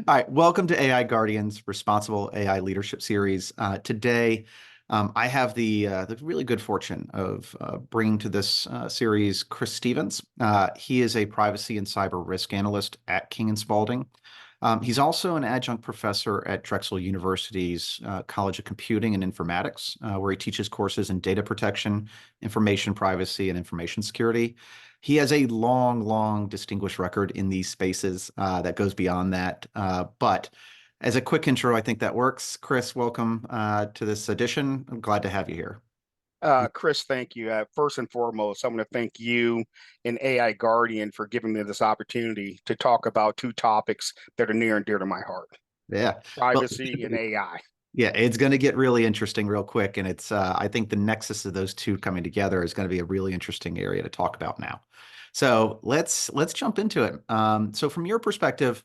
All right, welcome to AI Guardians Responsible AI Leadership Series. Today, I have the really good fortune of bringing to this series Chris Stevens. He is a privacy and cyber risk analyst at King and Spalding. He's also an adjunct professor at Drexel University's College of Computing and Informatics, where he teaches courses in data protection, information privacy, and information security. He has a long distinguished record in these spaces that goes beyond that. But as a quick intro, I think that works. Chris, welcome to this edition. I'm glad to have you here. Chris, thank you. First and foremost, I want to thank you and AI Guardian for giving me this opportunity to talk about two topics that are near and dear to my heart, Yeah. Well, privacy and AI. yeah, it's going to get really interesting real quick. And it's, I think the nexus of those two coming together is going to be a really interesting area to talk about now. So let's jump into it. So from your perspective,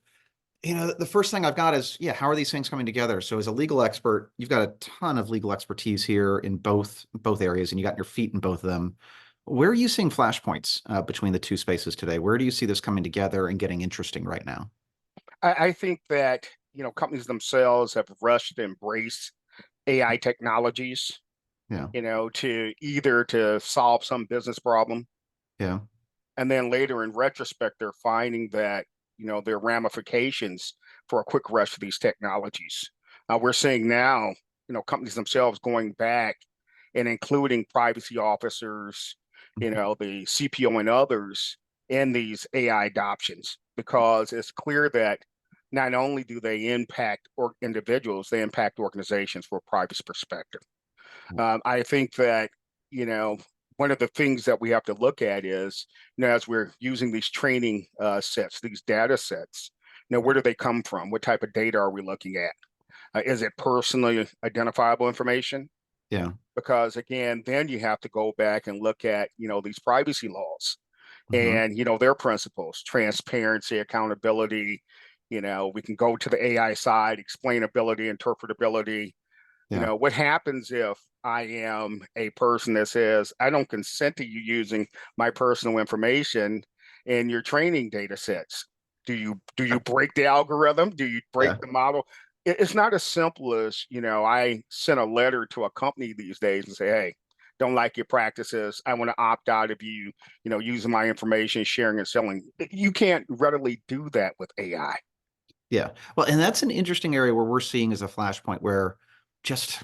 the first thing I've got is, yeah, how are these things coming together? So as a legal expert, you've got a ton of legal expertise here in both areas, and you got your feet in both of them. Where are you seeing flashpoints between the two spaces today? Where do you see this coming together and getting interesting right now? I think that, companies themselves have rushed to embrace AI technologies, Yeah, to either to solve some business problem. yeah, And then later in retrospect, they're finding that, there are ramifications for a quick rush to these technologies. We're seeing now, companies themselves going back and including privacy officers, the CPO and others in these AI adoptions, because it's clear that not only do they impact individuals, they impact organizations from a privacy perspective. I think that, you know, one of the things that we have to look at is, as we're using these training sets, these data sets, where do they come from? What type of data are we looking at? Is it personally identifiable information? yeah. Because again, then you have to go back and look at, these privacy laws Hmm. and, their principles, transparency, accountability. We can go to the AI side, explainability, interpretability. Yeah, What happens if I am a person that says, I don't consent to you using my personal information in your training data sets? Do you break the algorithm? Do you break yeah, the model? It's not as simple as, I sent a letter to a company these days and say, hey, don't like your practices. I want to opt out of you, using my information, sharing and selling. You can't readily do that with AI. yeah. Well, and that's an interesting area where we're seeing as a flashpoint where just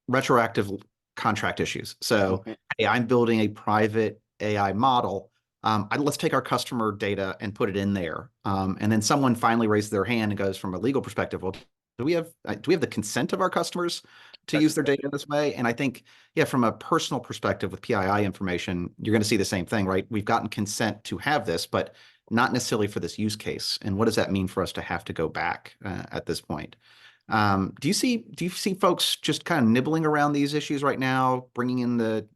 retroactive contract issues. So, Mhm. hey, I'm building a private AI model. Let's take our customer data and put it in there. And then someone finally raises their hand and goes, from a legal perspective, well, do we have the consent of our customers to That's use their data in this way? And I think, yeah, from a personal perspective with PII information, you're going to see the same thing, right? We've gotten consent to have this, but not necessarily for this use case. And what does that mean for us to have to go back at this point? Do you see folks just kind of nibbling around these issues right now, bringing in the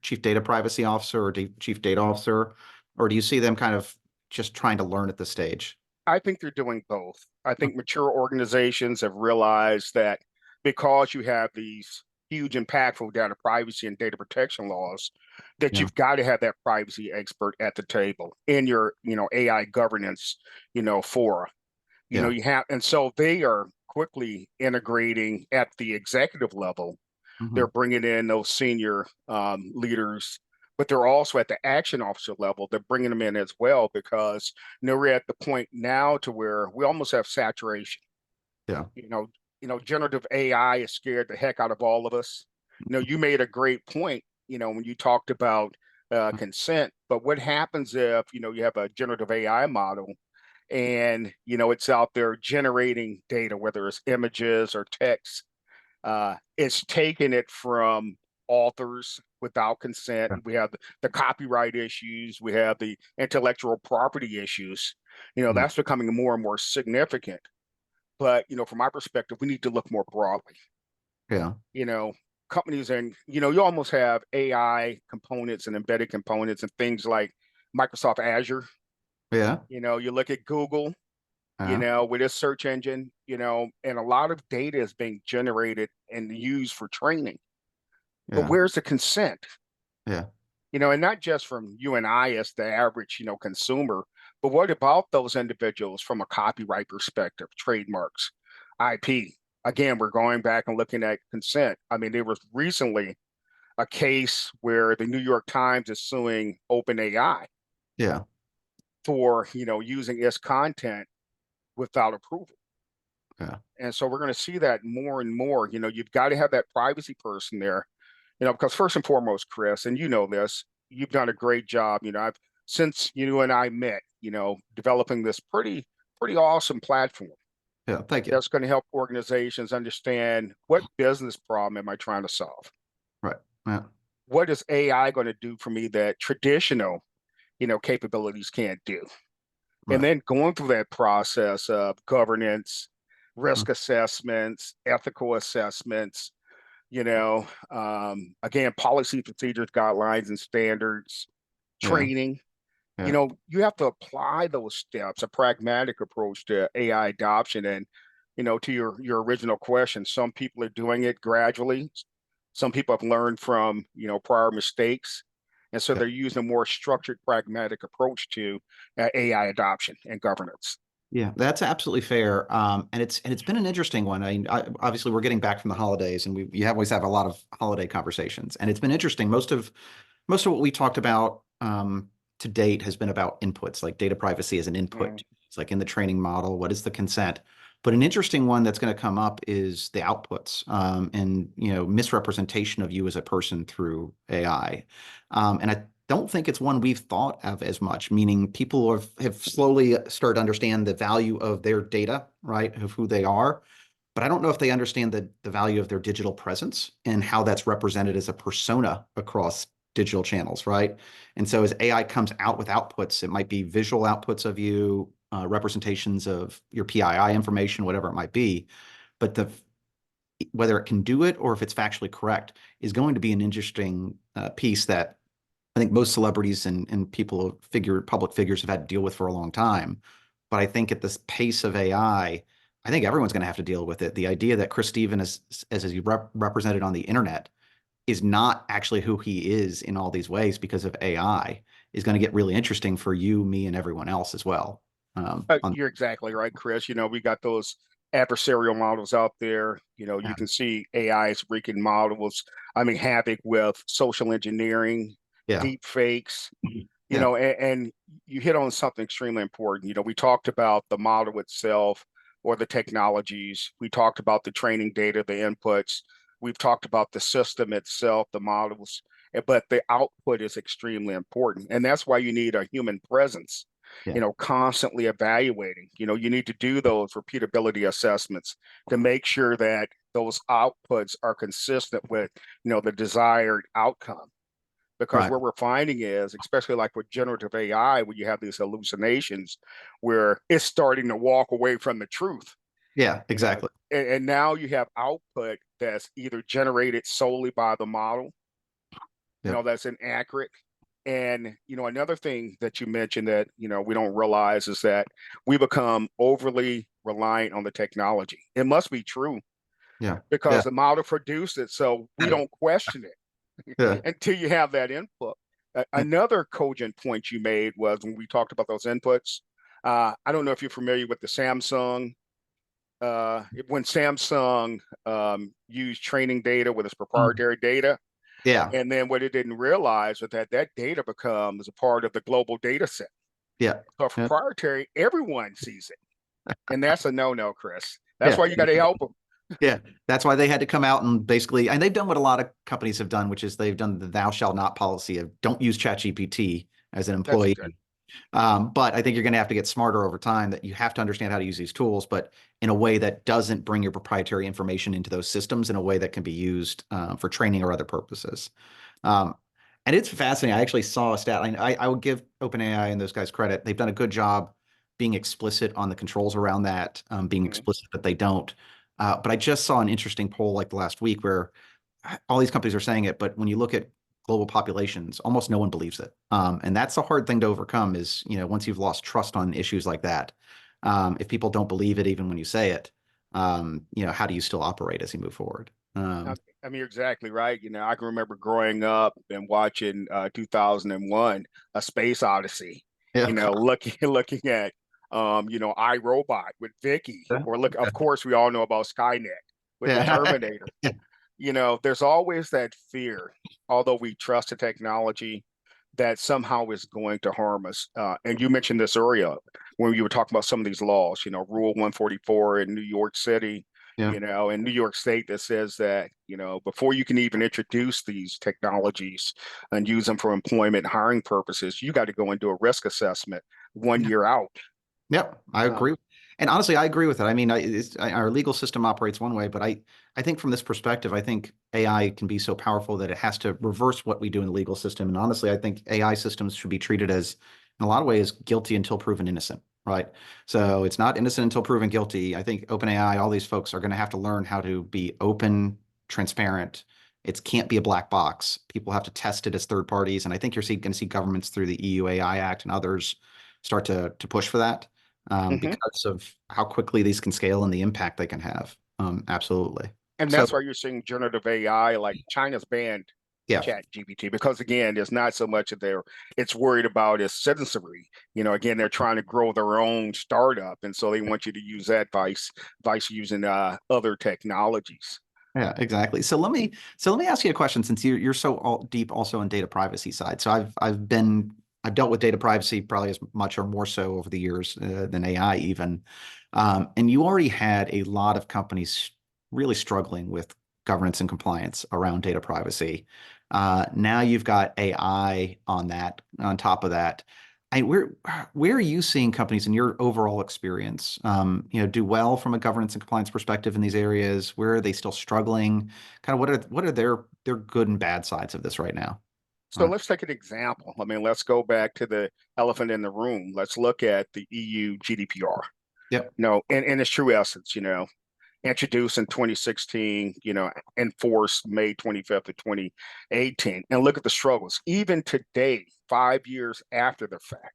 chief data privacy officer or chief data officer, or do you see them kind of just trying to learn at this stage? I think they're doing both. I think mature organizations have realized that because you have these huge, impactful data privacy and data protection laws, that Yeah, you've got to have that privacy expert at the table in your, AI governance, fora. yeah, You have, and so they are quickly integrating at the executive level. hmm, They're bringing in those senior leaders, but they're also at the action officer level. They're bringing them in as well because we're at the point now to where we almost have saturation. yeah, You know, generative AI has scared the heck out of all of us. You made a great point. When you talked about consent, but what happens if you have a generative AI model and it's out there generating data, whether it's images or text, it's taken it from authors without consent. yeah, We have the copyright issues, we have the intellectual property issues. yeah, That's becoming more and more significant. But from my perspective, we need to look more broadly. yeah, You know, companies and you almost have AI components and embedded components and things like Microsoft Azure. yeah, You look at Google, yeah, with its search engine, and a lot of data is being generated and used for training. But yeah, where's the consent? yeah, And not just from you and I as the average, consumer, But what about those individuals from a copyright perspective, trademarks, IP? Again, we're going back and looking at consent. I mean, there was recently a case where the New York Times is suing OpenAI Yeah. for, using its content without approval. Yeah. And so we're going to see that more and more. You've got to have that privacy person there, because first and foremost, Chris, and you know this, you've done a great job. I've since you and I met, developing this pretty awesome platform Yeah. Thank you. that's going to help organizations understand what business problem am I trying to solve? Right. Yeah. What is AI going to do for me that traditional, capabilities can't do? And Right. then going through that process of governance, Mm. risk assessments, ethical assessments, again, policy, procedures, guidelines, and standards, Yeah. training. Yeah. You have to apply those steps, a pragmatic approach to AI adoption. And, to your original question, some people are doing it gradually. Some people have learned from, prior mistakes. And so Yeah. they're using a more structured, pragmatic approach to AI adoption and governance. Yeah, that's absolutely fair. And it's been an interesting one. Obviously we're getting back from the holidays, and we always have a lot of holiday conversations, and it's been interesting. Most of what we talked about to date has been about inputs, like data privacy as an Mm. input. It's like in the training model, what is the consent? But an interesting one that's going to come up is the outputs, and misrepresentation of you as a person through AI. And I don't think it's one we've thought of as much, meaning people have slowly started to understand the value of their data, right, of who they are. But I don't know if they understand the value of their digital presence and how that's represented as a persona across digital channels, right? And so as AI comes out with outputs, it might be visual outputs of you, representations of your PII information, whatever it might be. But whether it can do it or if it's factually correct is going to be an interesting piece that I think most celebrities and people public figures have had to deal with for a long time. But I think at this pace of I think everyone's going to have to deal with it. The idea that Chris Steven is as he represented on the internet is not actually who he is in all these ways because of AI is going to get really interesting for you, me, and everyone else as well. You're exactly right, Chris. We got those adversarial models out there. You Yeah, can see AI's wreaking models. I mean, havoc with social engineering, yeah, deep fakes, yeah, and you hit on something extremely important. We talked about the model itself or the technologies. We talked about the training data, the inputs. We've talked about the system itself, the models, but the output is extremely important. And that's why you need a human presence, yeah, constantly evaluating. You need to do those repeatability assessments to make sure that those outputs are consistent with, the desired outcome. Because right, what we're finding is, especially like with generative AI, when you have these hallucinations where it's starting to walk away from the truth, yeah, you know, exactly, and now you have output that's either generated solely by the model, yeah, that's inaccurate. And, another thing that you mentioned that, we don't realize is that we become overly reliant on the technology. It must be true yeah, yeah, because the model produced it, so we don't question it yeah, until you have that input. Another cogent point you made was when we talked about those inputs. I don't know if you're familiar with the Samsung. When Samsung used training data with its proprietary data, yeah, and then what it didn't realize was that that data becomes a part of the global data set. yeah, So yeah, proprietary, everyone sees it, and that's a no-no, Chris. That's yeah. why you got to help them. Yeah, that's why they had to come out and basically, and they've done what a lot of companies have done, which is they've done the thou shall not policy of don't use ChatGPT as an That's exactly. employee. But I think you're going to have to get smarter over time that you have to understand how to use these tools, but in a way that doesn't bring your proprietary information into those systems in a way that can be used for training or other purposes. Um, and it's fascinating. I actually saw a stat. I would give OpenAI and those guys credit. They've done a good job being explicit on the controls around that, being Mhm. explicit that they don't. But I just saw an interesting poll like the last week where all these companies are saying it, but when you look at global populations, almost no one believes it. And that's a hard thing to overcome is, once you've lost trust on issues like that, if people don't believe it, even when you say it, how do you still operate as you move forward? I I mean, you're exactly right. I can remember growing up and watching 2001, A Space Odyssey. you Yeah. know, looking looking at iRobot with Vicky, Yeah. or look, of course, we all know about Skynet with the Yeah. Terminator. There's always that fear, although we trust the technology, that somehow is going to harm us. And you mentioned this earlier when you were talking about some of these laws, Rule 144 in New York City, Yeah. in New York State, that says that, before you can even introduce these technologies and use them for employment and hiring purposes, you got to go and do a risk assessment 1 year out. Yep, I Uh, agree. And honestly, I agree with it. I mean, our legal system operates one way, but I think from this perspective, I think AI can be so powerful that it has to reverse what we do in the legal system. And honestly, I think AI systems should be treated as, in a lot of ways, guilty until proven innocent, right? So it's not innocent until proven guilty. I think OpenAI, all these folks are going to have to learn how to be open, transparent. It can't be a black box. People have to test it as third parties. And I think you're going to see governments through the EU AI Act and others start to push for that mhm. because of how quickly these can scale and the impact they can have. Absolutely. And So that's why you're seeing generative AI, like China's banned yeah, chat GPT, because again, it's not so much that it's worried about its citizenry. Again, they're trying to grow their own startup, and so they want you to use that vice using other technologies. yeah, exactly. So let me ask you a question since you're so deep also in data privacy side. So I've dealt with data privacy probably as much or more so over the years than AI even. And you already had a lot of companies really struggling with governance and compliance around data privacy. Now you've got AI on that, on top of that. Where are you seeing companies in your overall experience, do well from a governance and compliance perspective in these areas? Where are they still struggling? Kind of what are their good and bad sides of this right now? So let's take an example. I mean, let's go back to the elephant in the room. Let's look at the EU GDPR. Yep. In its true essence, introduced in 2016, enforced May 25th of 2018. And look at the struggles. Even today, 5 years after the fact,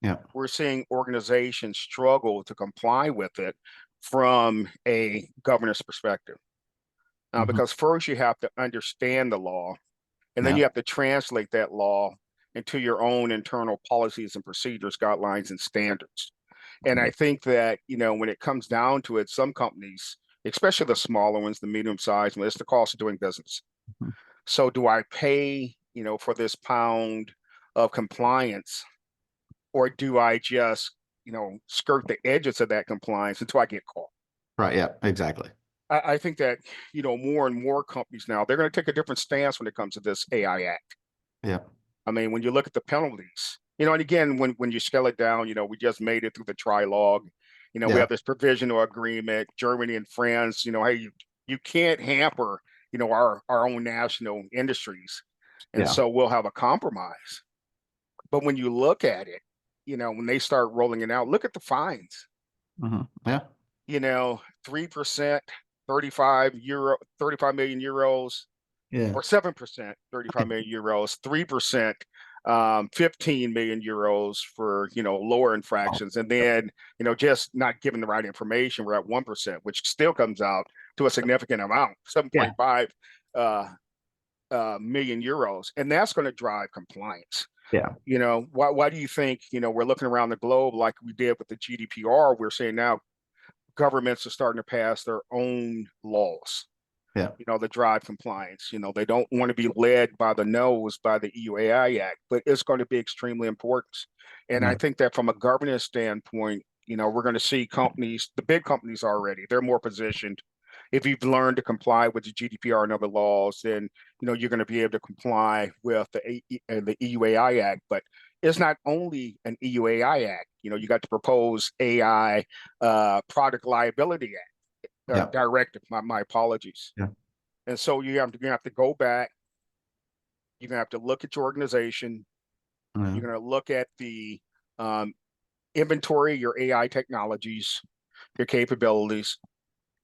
Yep. we're seeing organizations struggle to comply with it from a governance perspective. Hmm. Because first you have to understand the law, and then Yeah. you have to translate that law into your own internal policies and procedures, guidelines, and standards. And I think that, when it comes down to it, some companies, especially the smaller ones, the medium sized, it's the cost of doing business. Mhm. So do I pay, for this pound of compliance, or do I just, skirt the edges of that compliance until I get caught? Right. Yeah. Exactly. I think that, more and more companies now, they're going to take a different stance when it comes to this AI Act. Yeah. I mean, when you look at the penalties, and again, when you scale it down, we just made it through the trilogue. We Yeah. have this provisional agreement, Germany and France, hey, you can't hamper, our own national industries. And Yeah. so we'll have a compromise. But when you look at it, when they start rolling it out, look at the fines, Yeah. 3%, 35 million euros, Yeah. or 7%, 35 million euros, 3%, 15 million euros for, lower Oh, infractions. And then, just not giving the right information, we're at 1%, which still comes out to a significant amount, yeah. 7.5 uh, million euros. And that's going to drive compliance. Yeah. Why do you think, we're looking around the globe like we did with the GDPR? We're saying now governments are starting to pass their own laws, Yeah. the drive compliance. They don't want to be led by the nose by the EUAI Act, but it's going to be extremely important. And I Yeah. think that from a governance standpoint, we're going to see companies, the big companies already, they're more positioned. If you've learned to comply with the GDPR and other laws, then you're going to be able to comply with the EUAI Act. But it's not only an EUAI Act. You got to propose AI product liability act Yeah. directive. My apologies. Yeah. And so you're gonna have to go back. You're gonna have to look at your organization. Yeah. You're gonna look at the um, inventory, your AI technologies, your capabilities.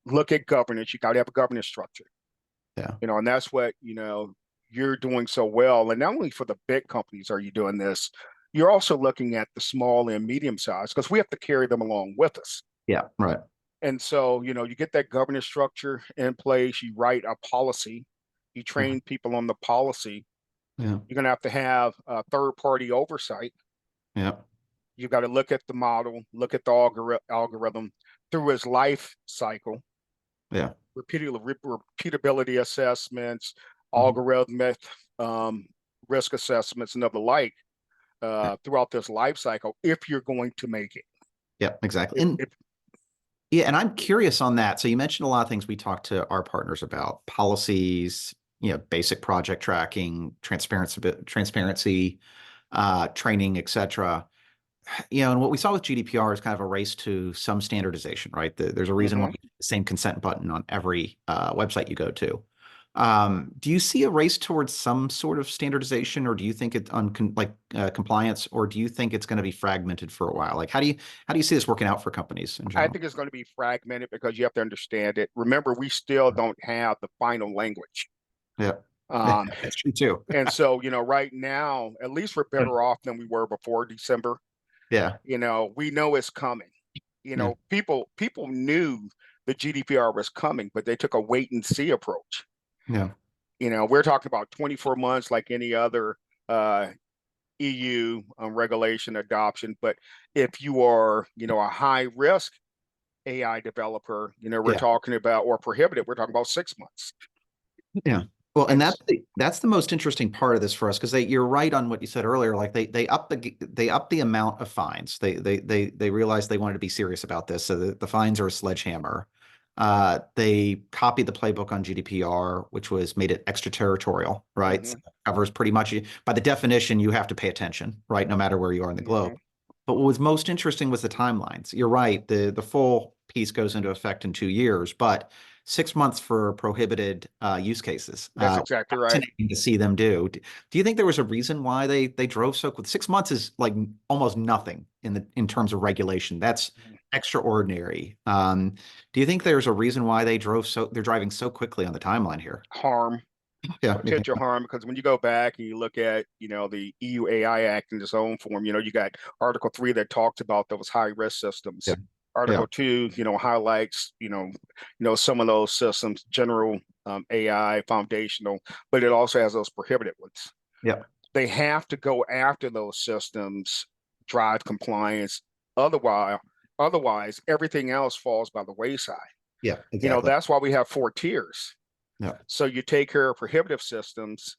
Look at governance. You got to have a governance structure. Yeah. And that's what you're doing so well. And not only for the big companies are you doing this, you're also looking at the small and medium size, because we have to carry them along with us. Yeah. Right. And so, you get that governance structure in place, you write a policy, you Mhm. train people on the policy. Yeah. You're going to have third party oversight. Yeah. You got to look at the model, look at the algorithm through its life cycle, Yeah. repeatability assessments, Mhm. algorithmic um, risk assessments, and of the like Yeah. throughout this life cycle if you're going to make it. Yeah, exactly. If, And if yeah, and I'm curious on that. So you mentioned a lot of things we talked to our partners about: policies, basic project tracking, transparency, training, etc. And what we saw with GDPR is kind of a race to some standardization, right? There's a reason why Mhm. you have the same consent button on every website you go to. Do you see a race towards some sort of standardization, or do you think it's on compliance, or do you think it's going to be fragmented for a while? Like, how do you see this working out for companies in I general? think it's going to be fragmented because you have to understand it. Remember, we still don't have the final language. Yeah, Um, that's true too. and so, right now, at least we're better off than we were before December. Yeah, We know it's coming. yeah, People knew the GDPR was coming, but they took a wait and see approach. yeah, We're talking about 24 months like any other EU regulation adoption. But if you are, a high risk AI developer, we're yeah. talking about, or prohibited, we're talking about 6 months. Yeah. Well, and And that's the most interesting part of this for us, because you're right on what you said earlier. Like they up the amount of fines. They realized they wanted to be serious about this, so the fines are a sledgehammer. They copied the playbook on GDPR, which was made it extraterritorial, right? So mhm, it covers pretty much, by the definition, you have to pay attention, right? No matter where you are in the globe. mhm. But what was most interesting was the timelines. You're right. The full piece goes into effect in 2 years, but 6 months for prohibited use cases. That's exactly right. Fascinating to see them do. Do you think there was a reason why they drove so quick? 6 months is like almost nothing in terms of regulation. That's extraordinary. Do you think there's a reason why they're driving so quickly on the timeline here? Harm, Yeah, you think potential harm, because when you go back and you look at, the EU AI Act in its own form, you got Article 3 that talks about those high risk yeah, systems. yeah, Article 2, highlights, some of those systems, general AI, foundational, but it also has those prohibited ones. yeah, They have to go after those systems, drive compliance. Otherwise, otherwise everything else falls by the wayside. yeah, exactly. That's why we have 4 tiers. Yeah, So you take care of prohibitive systems,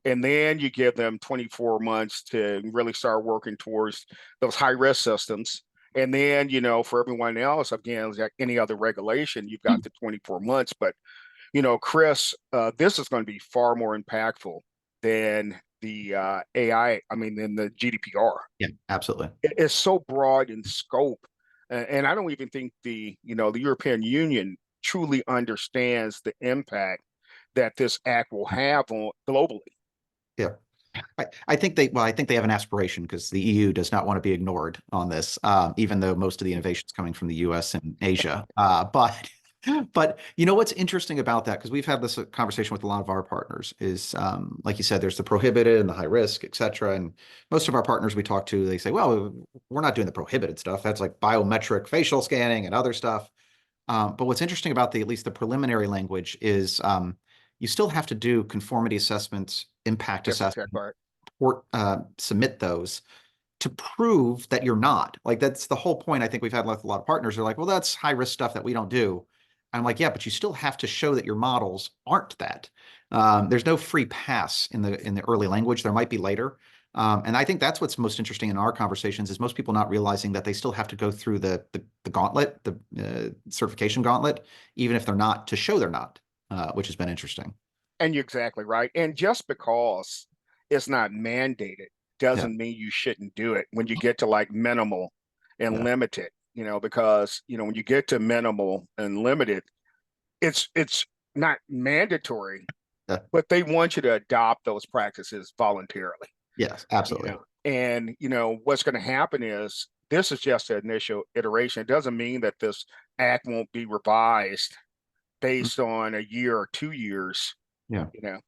and then you give them 24 months to really start working towards those high risk systems. And then, for everyone else, again, like any other regulation, you've got the 24 months. But, Chris, this is going to be far more impactful than the I mean, than the GDPR. yeah, absolutely. It's so broad in scope. And I don't even think the European Union truly understands the impact that this act will have on globally. Yeah. I think they have an aspiration, because the EU does not want to be ignored on this, even though most of the innovation is coming from the US and Asia. But what's interesting about that, because we've had this conversation with a lot of our partners, is like you said, there's the prohibited and the high risk, et cetera. And most of our partners we talk to, they say, well, we're not doing the prohibited stuff. That's like biometric facial scanning and other stuff. But what's interesting about at least the preliminary language is, you still have to do conformity assessments, impact That's assessments, exactly right. or submit those to prove that you're not. Like, that's the whole point. I think we've had with a lot of partners. They're like, well, that's high risk stuff that we don't do. I'm like, yeah, but you still have to show that your models aren't that. There's no free pass in the early language. There might be later. And I think that's what's most interesting in our conversations, is most people not realizing that they still have to go through the gauntlet, the certification gauntlet, even if they're not, to show they're not, which has been interesting. And you're exactly right. And just because it's not mandated Yeah, doesn't mean you shouldn't do it when you get to like minimal and yeah, limited, because, when you get to minimal and limited, it's not mandatory, yeah. but they want you to adopt those practices voluntarily. Yes, absolutely. And what's going to happen is this is just an initial iteration. It doesn't mean that this act won't be revised based on a year or 2 years, Yeah,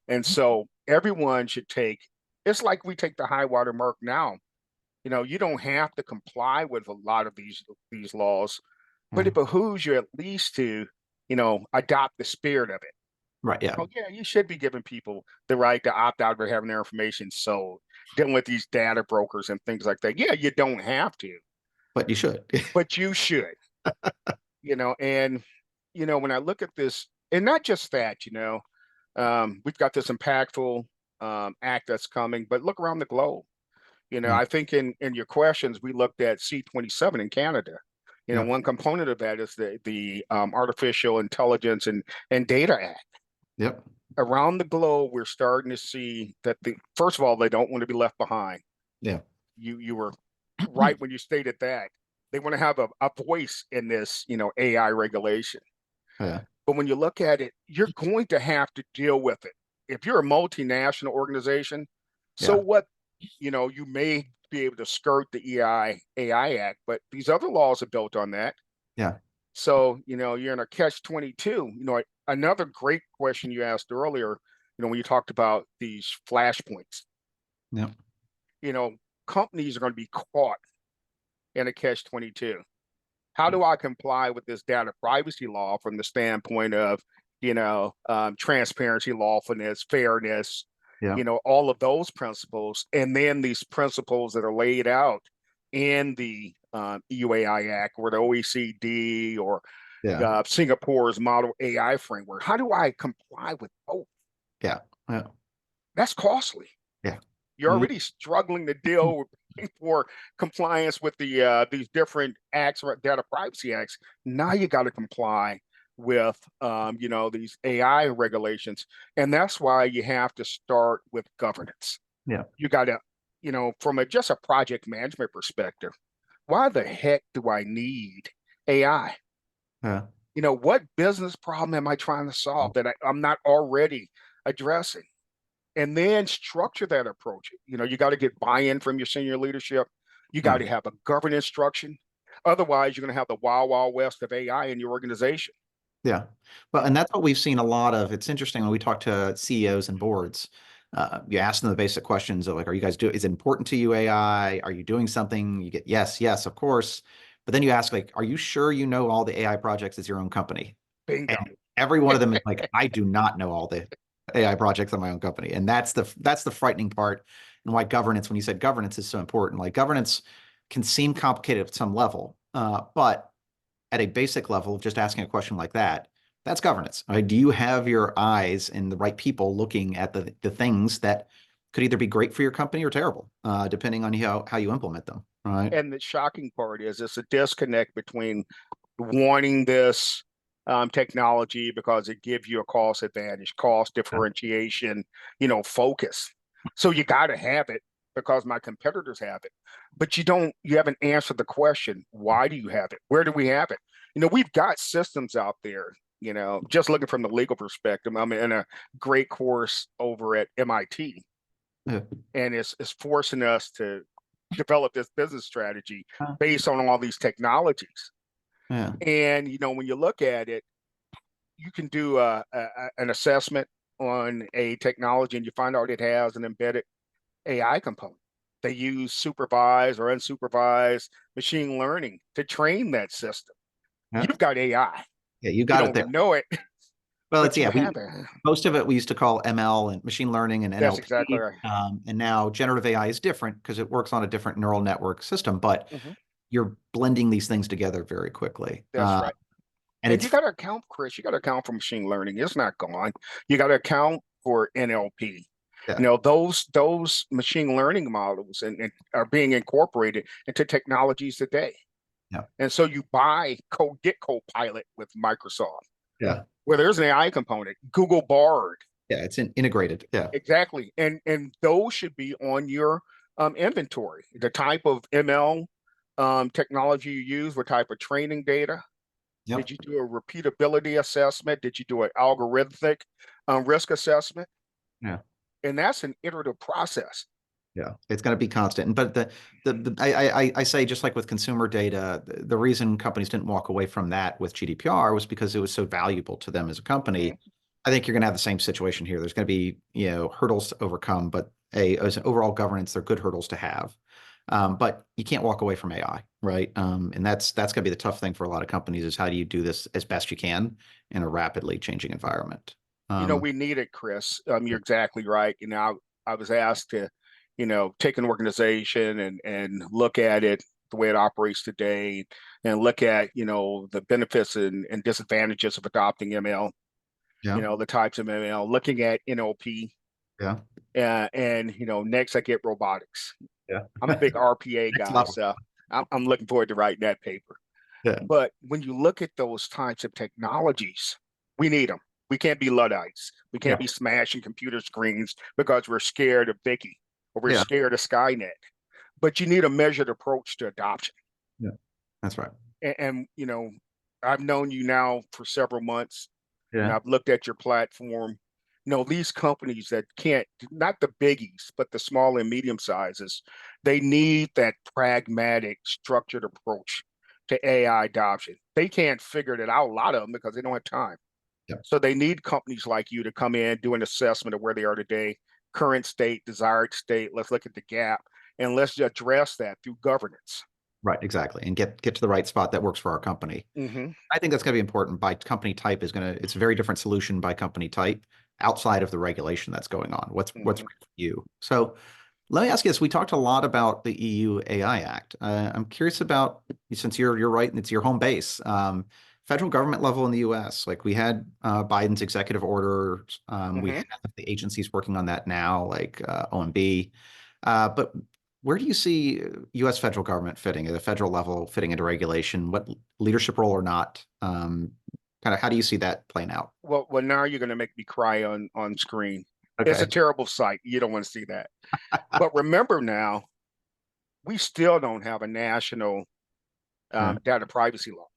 and so everyone should take, it's like we take the high water mark now. You don't have to comply with a lot of these laws, but yeah. it behooves you at least to adopt the spirit of it. Right. Yeah. Oh yeah, you should be giving people the right to opt out of having their information sold. dealing with these data brokers and things like that. Yeah, you don't have to, But you should. but you should, and when I look at this, and not just that, we've got this impactful act that's coming, but look around the globe. Yeah. I think in your questions, we looked at C-27 in Canada. Yep. One component of that is the Artificial Intelligence and Data Act. Yep. Around the globe, we're starting to see that first of all, they don't want to be left behind. Yeah. You were right when you stated that. They want to have a voice in this, AI regulation. Yeah. But when you look at it, you're going to have to deal with it. If you're a multinational organization, so Yeah. what, you may be able to skirt the AI Act, but these other laws are built on that. Yeah. So, you're in a catch-22. Another great question you asked earlier, when you talked about these flashpoints, Yeah. companies are going to be caught in a catch-22. How do I comply with this data privacy law from the standpoint of, transparency, lawfulness, fairness, Yeah. all of those principles, and then these principles that are laid out in the EUAI Act or the OECD or Yeah. Singapore's model AI framework. How do I comply with both? Yeah. Yeah. That's costly. Yeah. You're already struggling to deal with for compliance with these different acts or data privacy acts. Now you got to comply with these AI regulations, and that's why you have to start with governance. Yeah. You got to, from just a project management perspective, why the heck do I need AI? Yeah. What business problem am I trying to solve that I'm not already addressing? And then structure that approach. You got to get buy-in from your senior leadership. You got Yeah. to have a governance structure. Otherwise, you're going to have the wild, wild west of AI in your organization. Yeah. Well, and that's what we've seen a lot of. It's interesting when we talk to CEOs and boards, you ask them the basic questions of like, are you guys is it important to you, AI? Are you doing something? You get yes, yes, of course. But then you ask like, are you sure you know all the AI projects as your own company? Bingo. And every one of them is like, I do not know all the AI projects on my own company. And that's the frightening part and why governance, when you said governance is so important, like governance can seem complicated at some level, but at a basic level, just asking a question like that, that's governance. Right? Do you have your eyes and the right people looking at the things that could either be great for your company or terrible, depending on how you implement them, right? And the shocking part is it's a disconnect between wanting this technology because it gives you a cost advantage, cost Yeah. differentiation, focus. So you got to have it because my competitors have it. But you haven't answered the question, why do you have it? Where do we have it? We've got systems out there, just looking from the legal perspective. I'm in a great course over at MIT, Yeah. and it's forcing us to develop this business strategy Uh, based on all these technologies. yeah. And when you look at it, you can do an assessment on a technology, and you find out it has an embedded AI component. They use supervised or unsupervised machine learning to train that system. Yeah. You've got AI. Yeah. You You got it don't there. even know it, Well, it's but you yeah. have it. Most of it we used to call ML and machine learning and That's exactly NLP, right. and now generative AI is different because it works on a different neural network system. But Mhm. you're blending these things together very quickly, That's right. and And you it's got to account, Chris, you got to account for machine learning. It's not gone. You got to account for NLP. yeah, Those machine learning models and are being incorporated into technologies today. yeah, And so you get Copilot with Microsoft, yeah, where there's an AI component, Google Bard, yeah. It's integrated. Yeah, exactly. And those should be on your inventory. The type of ML technology you use, what type of training data. yep, Did you do a repeatability assessment? Did you do an algorithmic risk assessment? yeah. And that's an iterative process. Yeah, it's going to be constant. But I say just like with consumer data, the reason companies didn't walk away from that with GDPR was because it was so valuable to them as a company. Mm-hmm. I think you're going to have the same situation here. There's going to be hurdles to overcome, but as an overall governance, they're good hurdles to have. But you can't walk away from AI, right? And that's going to be the tough thing for a lot of companies is how do you do this as best you can in a rapidly changing environment? We need it, Chris. You're exactly right. I was asked to take an organization and look at it the way it operates today, and look at the benefits and disadvantages of adopting ML, Yeah. the types of ML, looking at NLP, Yeah. and next I get robotics. Yeah. I'm a big RPA Next guy, level. so I'm looking forward to writing that paper. Yeah. But when you look at those types of technologies, we need them. We can't be Luddites. We can't Yeah. be smashing computer screens because we're scared of Vicky or we're Yeah. scared of Skynet. But you need a measured approach to adoption. Yeah. That's right. And I've known you now for several months. Yeah. I've looked at your platform. These companies that can't, not the biggies, but the small and medium sizes, they need that pragmatic, structured approach to AI adoption. They can't figure it out, a lot of them, because they don't have time. Yeah. So they need companies like you to come in, do an assessment of where they are today, current state, desired state. Let's look at the gap, and let's address that through governance. Right. Exactly. And get to the right spot that works for our company. Mm-hmm. I think that's going to be important. By company type it's a very different solution by company type outside of the regulation that's going on. What's Mm-hmm. right for you? So let me ask you this. We talked a lot about the EU AI Act. I'm curious about, since you're right and it's your home base, federal government level in the US. Like we had Biden's executive order. We Mm-hmm. have the agencies working on that now, like OMB. But where do you see U.S. federal government fitting at the federal level, fitting into regulation? What leadership role or not? Kind of how do you see that playing out? Well, now you're going to make me cry on screen. It's a Okay. terrible sight. You don't want to see that. But remember now, we still don't have a national Yeah. data privacy law.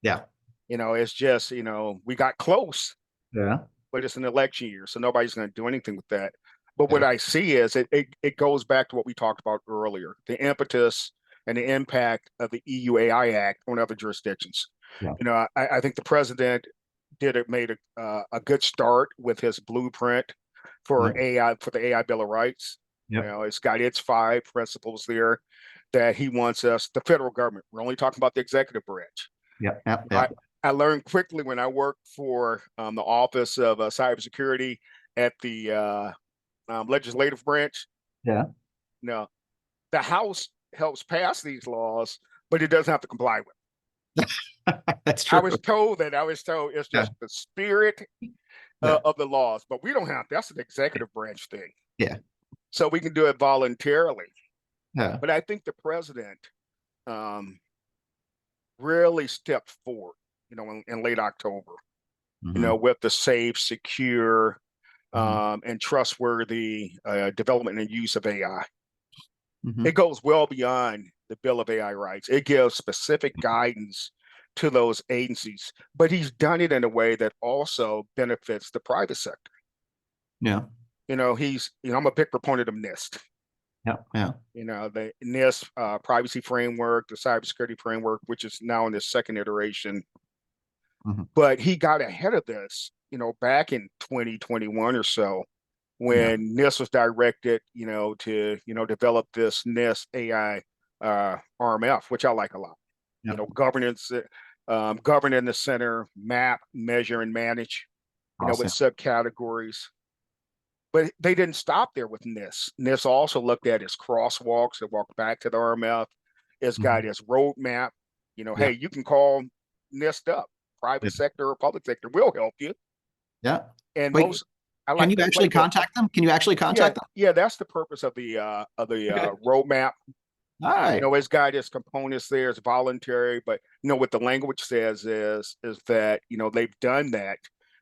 Yeah. It's just, we got close, Yeah. but it's an election year, so nobody's going to do anything with that. But what Yeah. I see is it goes back to what we talked about earlier, the impetus and the impact of the EU AI Act on other jurisdictions. Yeah. I think the president made a good start with his blueprint Yeah. for the AI Bill of Rights. Yep. It's got its 5 principles there that he wants us, the federal government. We're only talking about the executive branch. Yeah. Yeah. I, Yeah. I learned quickly when I worked for the Office of Cybersecurity at the legislative branch. Yeah. No, the House helps pass these laws, but it doesn't have to comply with. That's I true. was told it's Yeah. just the spirit Yeah. of the laws, but we don't have. That's an executive branch thing, Yeah. so we can do it voluntarily. Yeah. But I think the president um, really stepped forward, in late October, Hmm. with the safe, secure, Hmm. and trustworthy development and use of AI. Hmm. It goes well beyond the Bill of AI rights. It gives specific guidance to those agencies, but he's done it in a way that also benefits the private sector. Yeah. I'm a big proponent of NIST. Yeah. Yeah. The NIST privacy framework, the cybersecurity framework, which is now in its second iteration. Hmm. But he got ahead of this, back in 2021 or so, Yeah. when NIST was directed, to develop this NIST AI RMF, which I like a lot. Yeah. Governance, govern in the center, map, measure, and manage. With Awesome. subcategories. But they didn't stop there with NIST. NIST also looked at its crosswalks that walk back to the RMF. It's got Hmm. its roadmap. Hey, Yeah. you can call NIST up, Yeah. private sector or public sector. We'll help you. Yeah. And Wait, I can like you the actually playbook. contact them? Can you actually Yeah, contact them? yeah, that's the purpose of the Okay. roadmap. All right. It's got its components there. It's voluntary, but what the language says is that they've done that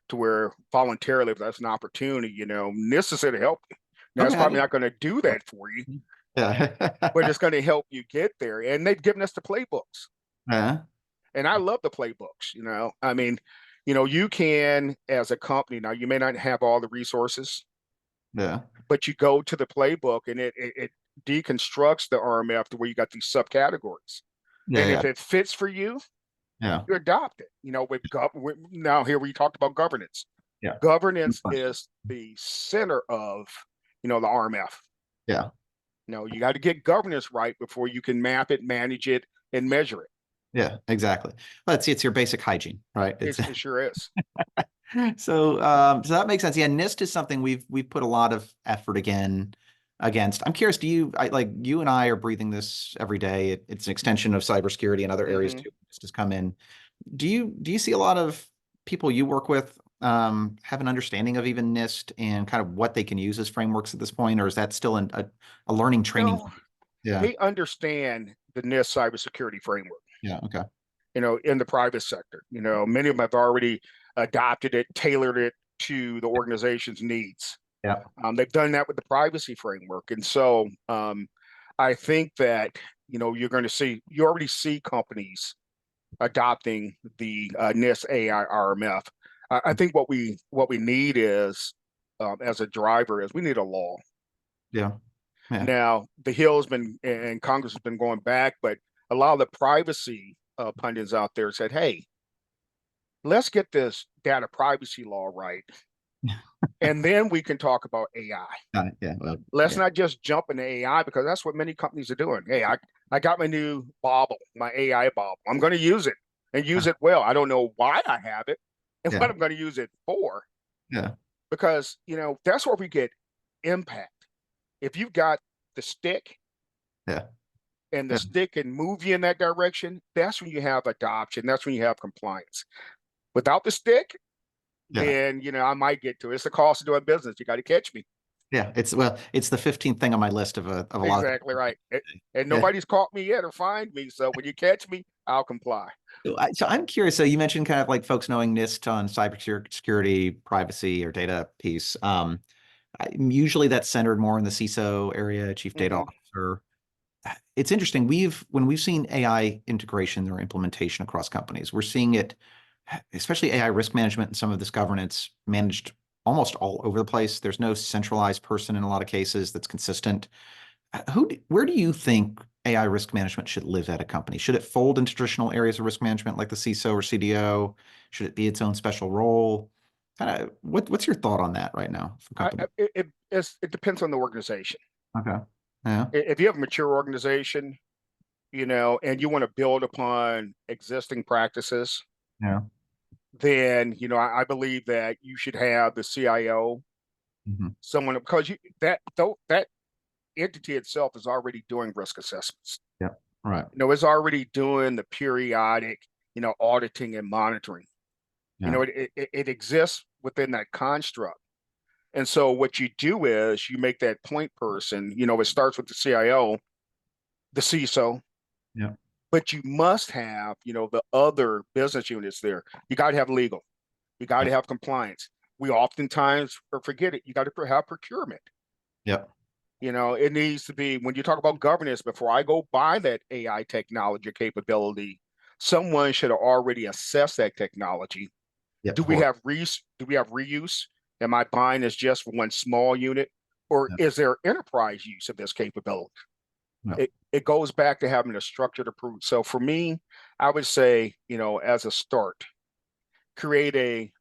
to where voluntarily, if that's an opportunity, NIST is there to help you. Now, it's Okay. probably not going to do that for you, but Yeah. it's going to help you get there. And they've given us the playbooks, Yeah. and I love the playbooks. I mean, you can, as a company, now you may not have all the resources, Yeah. but you go to the playbook and it deconstructs the RMF to where you got these subcategories. Yeah. And Yeah. if it fits for you, Yeah. you adopt it. Now here we talked about governance. Yeah. Governance is the center of the RMF. Yeah. You got to get governance right before you can map it, manage it, and measure it. Yeah. Exactly. Let's see. It's your basic hygiene, right? It's It sure is. so that makes sense. Yeah, NIST is something we've put a lot of effort again. against. I'm curious, like you and I are breathing this every day. It's an extension of cybersecurity and other areas Hmm. too. It's just come in. Do you see a lot of people you work with have an understanding of even NIST and kind of what they can use as frameworks at this point, or is that still a learning training? No, Yeah. they understand the NIST cybersecurity framework, Yeah. Okay. in the private sector. Many of them have already adopted it, tailored it to the organization's needs. Yeah. They've done that with the privacy framework. And so I think that, you already see companies adopting the NIST AI RMF. I think what we need is, as a driver, is we need a law. Yeah. Yeah. Now, the Hill's been and Congress has been going back, but a lot of the privacy pundits out there said, hey, let's get this data privacy law right. And then we can talk about AI. Yeah. Well, Let's yeah. not just jump into AI, because that's what many companies are doing. Hey, I got my new bauble, my AI bauble. I'm going to use it and use it well. I don't know why I have it and Yeah. what I'm going to use it for, Yeah. because, that's where we get impact. If you've got the stick Yeah. and the Yeah. stick can move you in that direction, that's when you have adoption. That's when you have compliance. Without the stick, Yeah. then, I might get to it. It's the cost of doing business. You got to catch me. Yeah. It's the 15th thing on my list of a lot of Exactly right. And things. nobody's caught me yet or find me. So when you catch me, I'll comply. So I'm curious. So you mentioned kind of like folks knowing NIST on cybersecurity, privacy, or data piece. Usually that's centered more in the CISO area, chief data Hmm. officer. It's interesting. When we've seen AI integration or implementation across companies, we're seeing it, especially AI risk management and some of this governance managed almost all over the place. There's no centralized person in a lot of cases that's consistent. Where do you think AI risk management should live at a company? Should it fold into traditional areas of risk management like the CISO or CDO? Should it be its own special role? Kind of what's your thought on that right now for company? It depends on the organization. Okay. Yeah. If you have a mature organization, and you want to build upon existing practices, Yeah. then, I believe that you should have the CIO, Hmm. someone, because that entity itself is already doing risk assessments. Yeah. Right. It's already doing the periodic, auditing and monitoring. Yeah. It exists within that construct. And so what you do is you make that point person, it starts with the CIO, the CISO, Yeah. but you must have, the other business units there. You got to have legal. You got Yeah. to have compliance. We oftentimes forget it. You got to have procurement. Yeah. It needs to be, when you talk about governance, before I go buy that AI technology capability, someone should have already assessed that technology. Yeah. Do we Totally. have reuse? Am I buying this just for one small unit? Or Yeah. is there enterprise use of this capability? Yeah. It goes back to having a structured approach. So for me, I would say, as a start, create a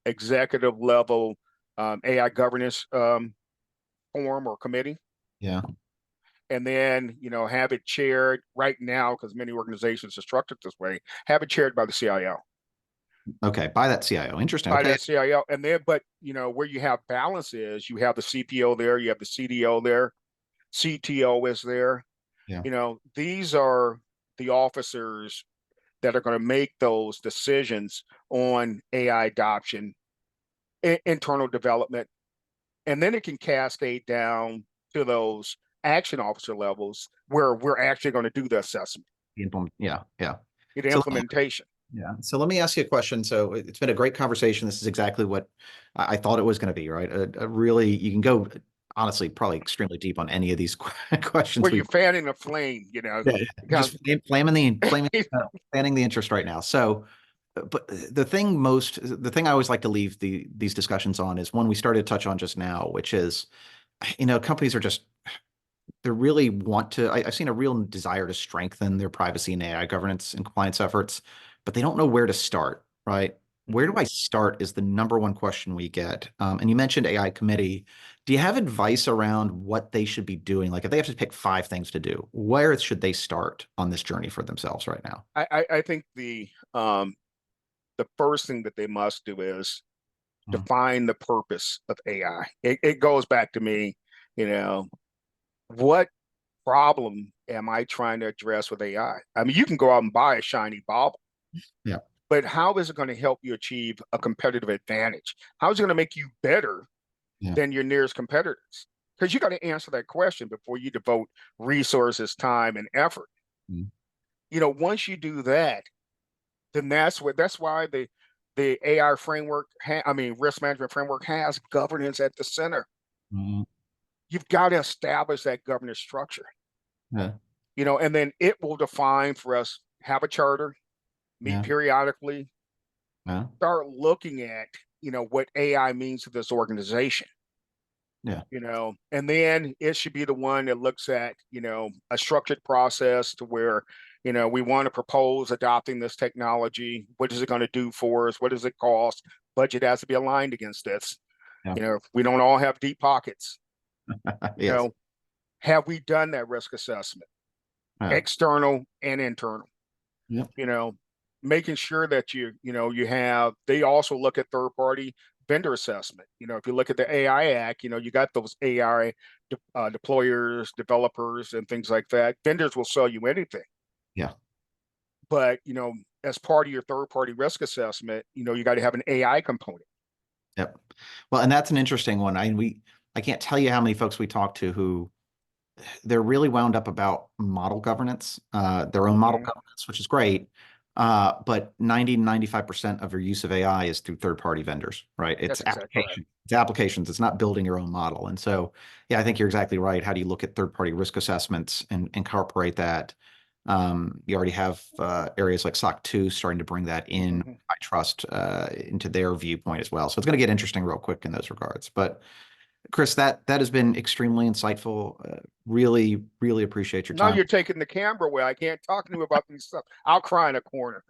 executive level AI governance forum or committee, Yeah. and then, have it chaired right now, because many organizations are structured this way, have it chaired by the CIO. Okay. By that CIO. Interesting. By Okay. that CIO. And then, but, where you have balance is you have the CPO there, you have the CDO there, CTO is there. Yeah. These are the officers that are going to make those decisions on AI adoption, internal development, and then it can cascade down to those action officer levels where we're actually going to do the assessment, Yeah. Yeah. the So implementation. yeah. So let me ask you a question. So it's been a great conversation. This is exactly what I thought it was going to be, right? A really, you can go honestly probably extremely deep on any of these questions Where you're we've. fanning the flame, Yeah, just fanning the interest right now. So, but the thing I always like to leave these discussions on is one we started to touch on just now, which is, companies are just they really want to. I've seen a real desire to strengthen their privacy and AI governance and compliance efforts, but they don't know where to start, right? Where do Mhm. I start is the number one question we get. And you mentioned AI committee. Do you have advice around what they should be doing? Like if they have to pick five things to do, where should they start on this journey for themselves right now? I think the first thing that they must do is Mhm. define the purpose of AI. It goes back to me, you know, What problem am I trying to address with AI? I mean, you can go out and buy a shiny bauble, Yeah. but how is it going to help you achieve a competitive advantage? How is it going to make you better Yeah. than your nearest competitors? Because you got to answer that question before you devote resources, time, and effort. Mm. Once you do that, then that's why the AI framework, I mean, risk management framework has governance at the center. Mm. You've got to establish that governance structure, Yeah. and then it will define for us, have a charter, meet Yeah. periodically, Yeah. start looking at, what AI means to this organization, Yeah. and then it should be the one that looks at, a structured process to where, we want to propose adopting this technology. What is it going to do for us? What does it cost? Budget has to be aligned against this. Yeah. We don't all have deep pockets. You Yes. know, have we done that risk assessment, Yeah. external and internal? Yep. you know, Making sure that you have, they also look at third party vendor assessment. If you look at the AI Act, you got those AI deployers, developers, and things like that. Vendors will sell you anything, Yeah. but as part of your third party risk assessment, you got to have an AI component. Yep. Well, and that's an interesting one. I can't tell you how many folks we talk to who they're really wound up about model governance, their own model Mm-hmm. governance, which is great. But 95% of your use of AI is through third-party vendors, right? That's exactly right. It's applications. It's not building your own model. And so, yeah, I think you're exactly right. How do you look at third-party risk assessments and incorporate that? You already have areas like SOC 2 starting to bring that in, Mm-hmm. I trust, into their viewpoint as well. So it's going to get interesting real quick in those regards. But Chris, that has been extremely insightful. Really, really appreciate your Now time. you're taking the camera away. I can't talk to you about these stuff. I'll cry in a corner.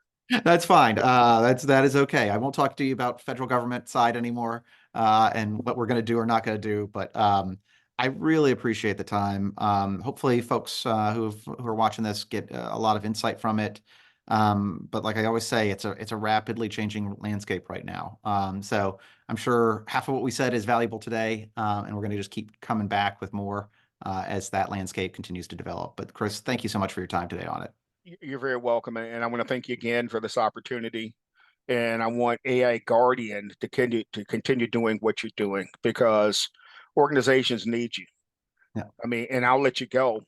That's fine. That is okay. I won't talk to you about federal government side anymore, and what we're going to do or not going to do. But I really appreciate the time. Hopefully, folks who are watching this get a lot of insight from it. But like I always say, it's a rapidly changing landscape right now. So I'm sure half of what we said is valuable today, and we're going to just keep coming back with more as that landscape continues to develop. But Chris, thank you so much for your time today on it. You're very welcome, and I want to thank you again for this opportunity. And I want AI Guardian to continue doing what you're doing, because organizations need you. Yeah. I mean, and I'll let you go,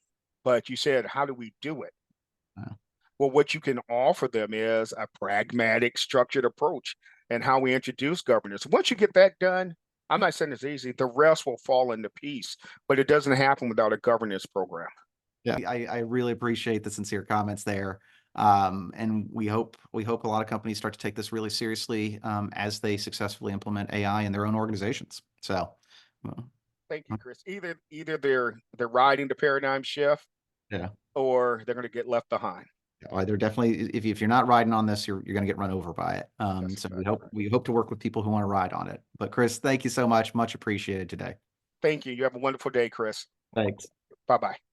but you said, how do we do it? Uh, Well, what you can offer them is a pragmatic, structured approach and how we introduce governance. Once you get that done, I'm not saying it's easy, the rest will fall into peace, but it doesn't happen without a governance program. Yeah, I really appreciate the sincere comments there. And we hope a lot of companies start to take this really seriously as they successfully implement AI in their own organizations. So, well, Thank you, Chris. Either they're riding the paradigm shift, yeah, or they're going to get left behind. they're definitely if you're not riding on this, you're going to get run over by it. That's So exactly right. we hope to work with people who want to ride on it. But Chris, thank you so much. Much appreciated today. Thank you. You have a wonderful day, Chris. Thanks. Bye bye.